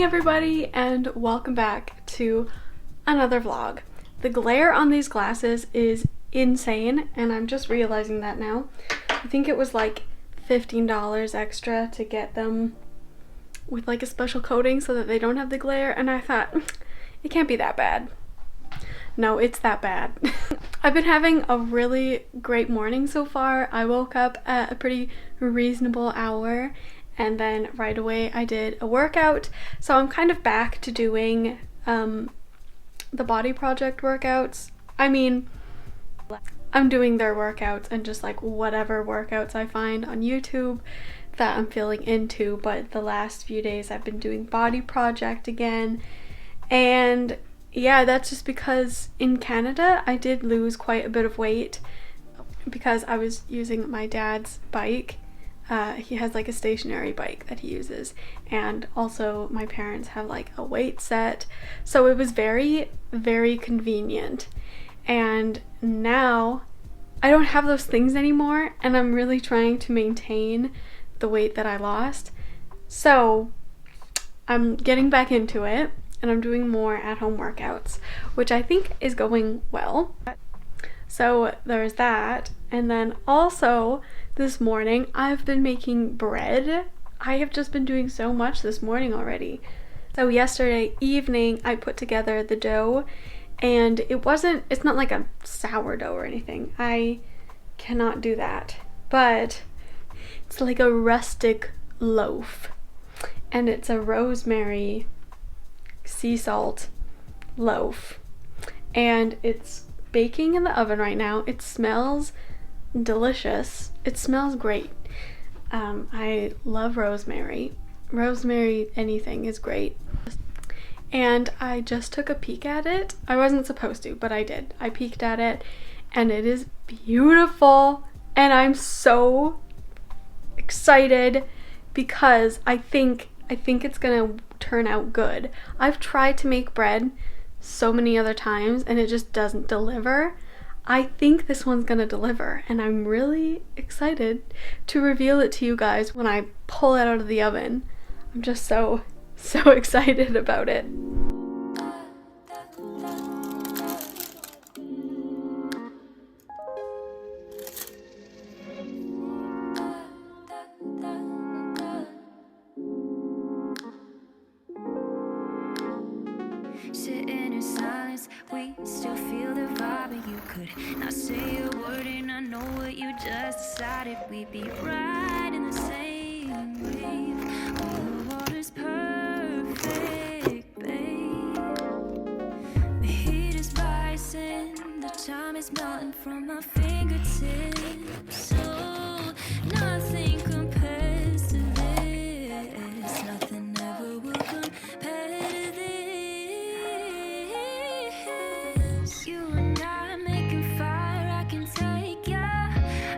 everybody, and welcome back to another vlog. The glare on these glasses is insane, and I'm just realizing that now. I think it was like $15 extra to get them with like a special coating so that they don't have the glare, and I thought it can't be that bad. No, it's that bad. I've been having a really great morning so far. I woke up at a pretty reasonable hour, and then right away I did a workout. So I'm kind of back to doing the body project workouts. I mean, I'm doing their workouts and just like whatever workouts I find on YouTube that I'm feeling into, but the last few days I've been doing body project again. And yeah, that's just because in Canada I did lose quite a bit of weight because I was using my dad's bike. He has like a stationary bike that he uses, and also my parents have like a weight set, so it was very, very convenient. And now I don't have those things anymore, and I'm really trying to maintain the weight that I lost. So I'm getting back into it, and I'm doing more at-home workouts, which I think is going well. So there's that. And then also this morning I've been making bread. I have just been doing so much this morning already. So yesterday evening I put together the dough, and it's not like a sourdough or anything. I cannot do that. But it's like a rustic loaf, and it's a rosemary sea salt loaf, and it's baking in the oven right now. It smells delicious. It smells great. I love rosemary. Rosemary anything is great. And I just took a peek at it. I wasn't supposed to, but I did. I peeked at it, and it is beautiful, and I'm so excited because I think it's gonna turn out good. I've tried to make bread so many other times and it just doesn't deliver. I think this one's gonna deliver, and I'm really excited to reveal it to you guys when I pull it out of the oven. I'm just so excited about it. Sitting in silence, we still feel the vibe, and you could not say a word, and I know what you just decided. We'd be right in the same wave. Oh, the water's perfect, babe. The heat is rising, the time is melting from my fingertips. So nothing compares to this. Nothing ever will compare to this. You and I making fire, I can take ya.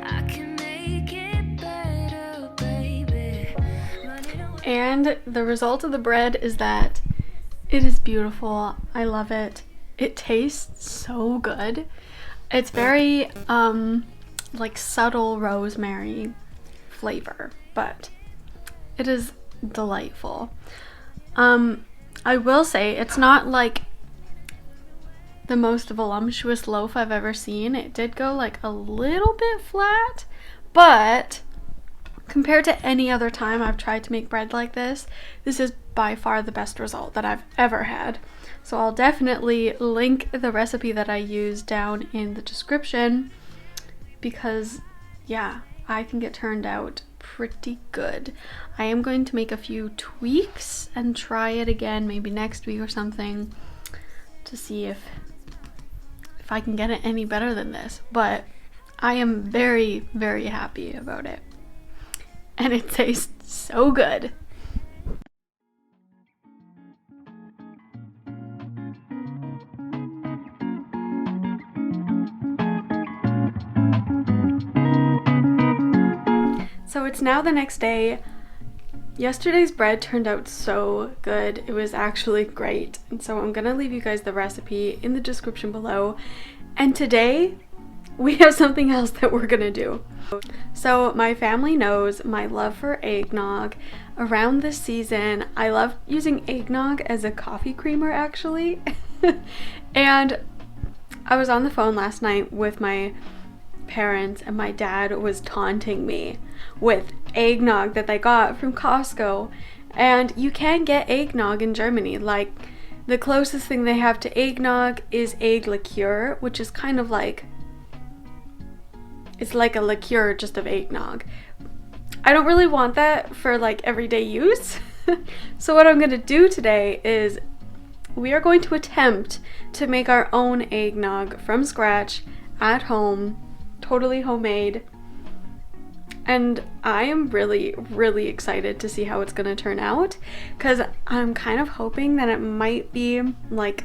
I can make it better, baby. And the result of the bread is that it is beautiful. I love it. It tastes so good. It's very like subtle rosemary flavor, but it is delightful. I will say it's not like the most voluptuous loaf I've ever seen. It did go like a little bit flat, but compared to any other time I've tried to make bread like this is by far the best result that I've ever had. So I'll definitely link the recipe that I use down in the description, because yeah, I think it turned out pretty good. I am going to make a few tweaks and try it again maybe next week or something to see if I can get it any better than this, but I am very, very happy about it, and it tastes so good. So it's now the next day. Yesterday's bread turned out so good. It was actually great. And so I'm gonna leave you guys the recipe in the description below. And today we have something else that we're gonna do. So my family knows my love for eggnog. around this season, I love using eggnog as a coffee creamer actually. And I was on the phone last night with my parents and my dad was taunting me with eggnog that they got from Costco. And you can get eggnog in Germany. Like, the closest thing they have to eggnog is egg liqueur, which is kind of like, it's like a liqueur just of eggnog. I don't really want that for like everyday use. So what I'm gonna do today is we are going to attempt to make our own eggnog from scratch at home, totally homemade. And I am really, really excited to see how it's gonna turn out, because I'm kind of hoping that it might be like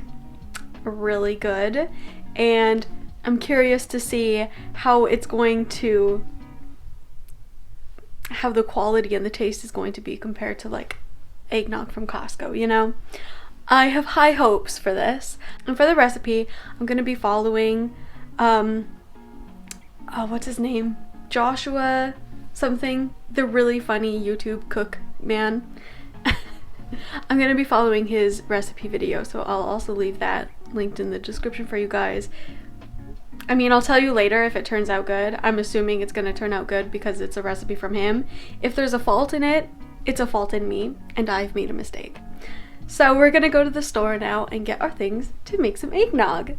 really good, and I'm curious to see how it's going to, how the quality and the taste is going to be compared to like eggnog from Costco, you know? I have high hopes for this. And for the recipe, I'm gonna be following, what's his name? Joshua something, the really funny YouTube cook man. I'm gonna be following his recipe video, so I'll also leave that linked in the description for you guys. I mean, I'll tell you later if it turns out good. I'm assuming it's gonna turn out good because it's a recipe from him. If there's a fault in it, it's a fault in me, and I've made a mistake. So we're gonna go to the store now and get our things to make some eggnog.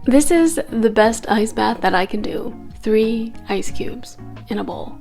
This is the best ice bath that I can do. 3 ice cubes in a bowl.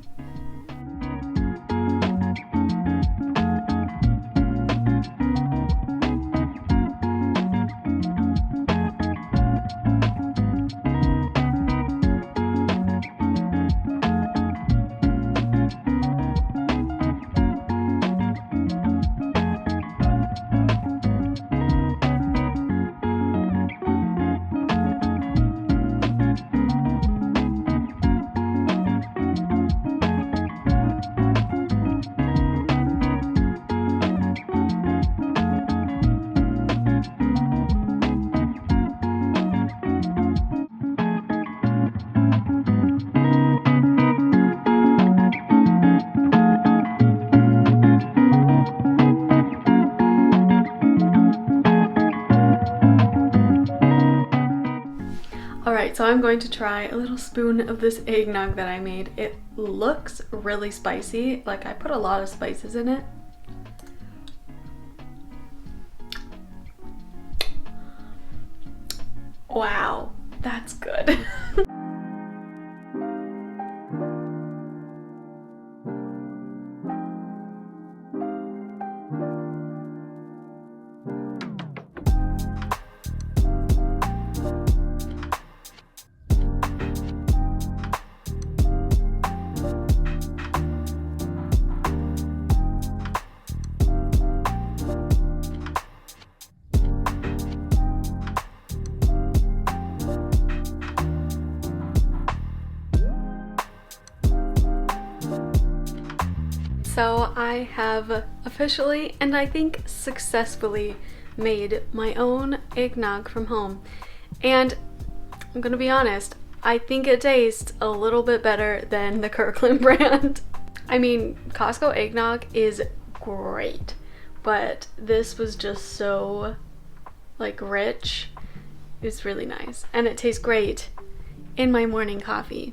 Alright, so I'm going to try a little spoon of this eggnog that I made. It looks really spicy, like I put a lot of spices in it. Wow, that's good. So I have officially, and I think successfully, made my own eggnog from home. And I'm gonna be honest, I think it tastes a little bit better than the Kirkland brand. I mean, Costco eggnog is great, but this was just so, like, rich. It's really nice, and it tastes great in my morning coffee.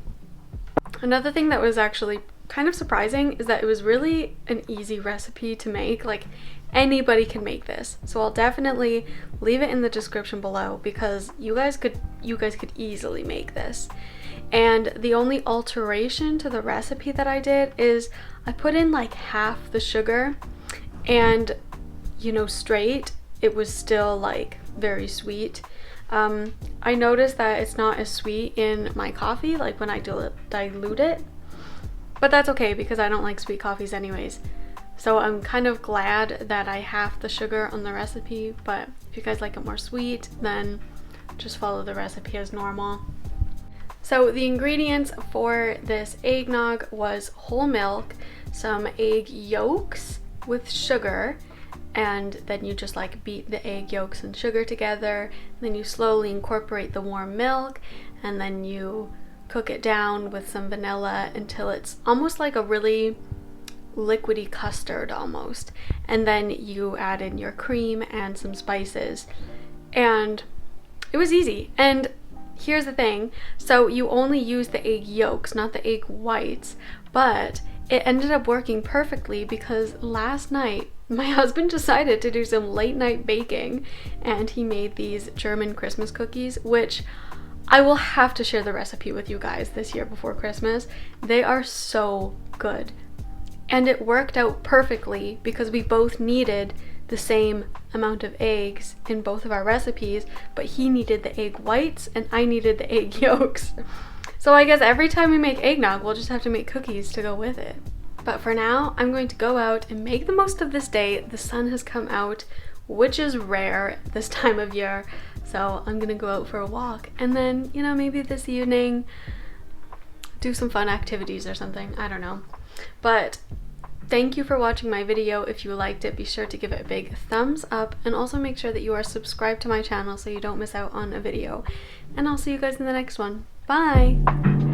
Another thing that was actually kind of surprising is that it was really an easy recipe to make. Like, anybody can make this, so I'll definitely leave it in the description below because you guys could easily make this. And the only alteration to the recipe that I did is I put in like half the sugar, and you know, straight, it was still like very sweet. I noticed that it's not as sweet in my coffee, like when I dilute it. But that's okay because I don't like sweet coffees anyways. So I'm kind of glad that I halved the sugar on the recipe, but if you guys like it more sweet, then just follow the recipe as normal. So the ingredients for this eggnog was whole milk, some egg yolks with sugar, and then you just like beat the egg yolks and sugar together, and then you slowly incorporate the warm milk, and then you cook it down with some vanilla until it's almost like a really liquidy custard almost, and then you add in your cream and some spices, and it was easy. And here's the thing, so you only use the egg yolks, not the egg whites, but it ended up working perfectly because last night my husband decided to do some late night baking, and he made these German Christmas cookies, which I will have to share the recipe with you guys this year before Christmas. They are so good. And it worked out perfectly because we both needed the same amount of eggs in both of our recipes, but he needed the egg whites and I needed the egg yolks. So I guess every time we make eggnog, we'll just have to make cookies to go with it. But for now, I'm going to go out and make the most of this day. The sun has come out, which is rare this time of year. So I'm gonna go out for a walk, and then, you know, maybe this evening do some fun activities or something. I don't know. But thank you for watching my video. If you liked it, be sure to give it a big thumbs up, and also make sure that you are subscribed to my channel so you don't miss out on a video. And I'll see you guys in the next one. Bye!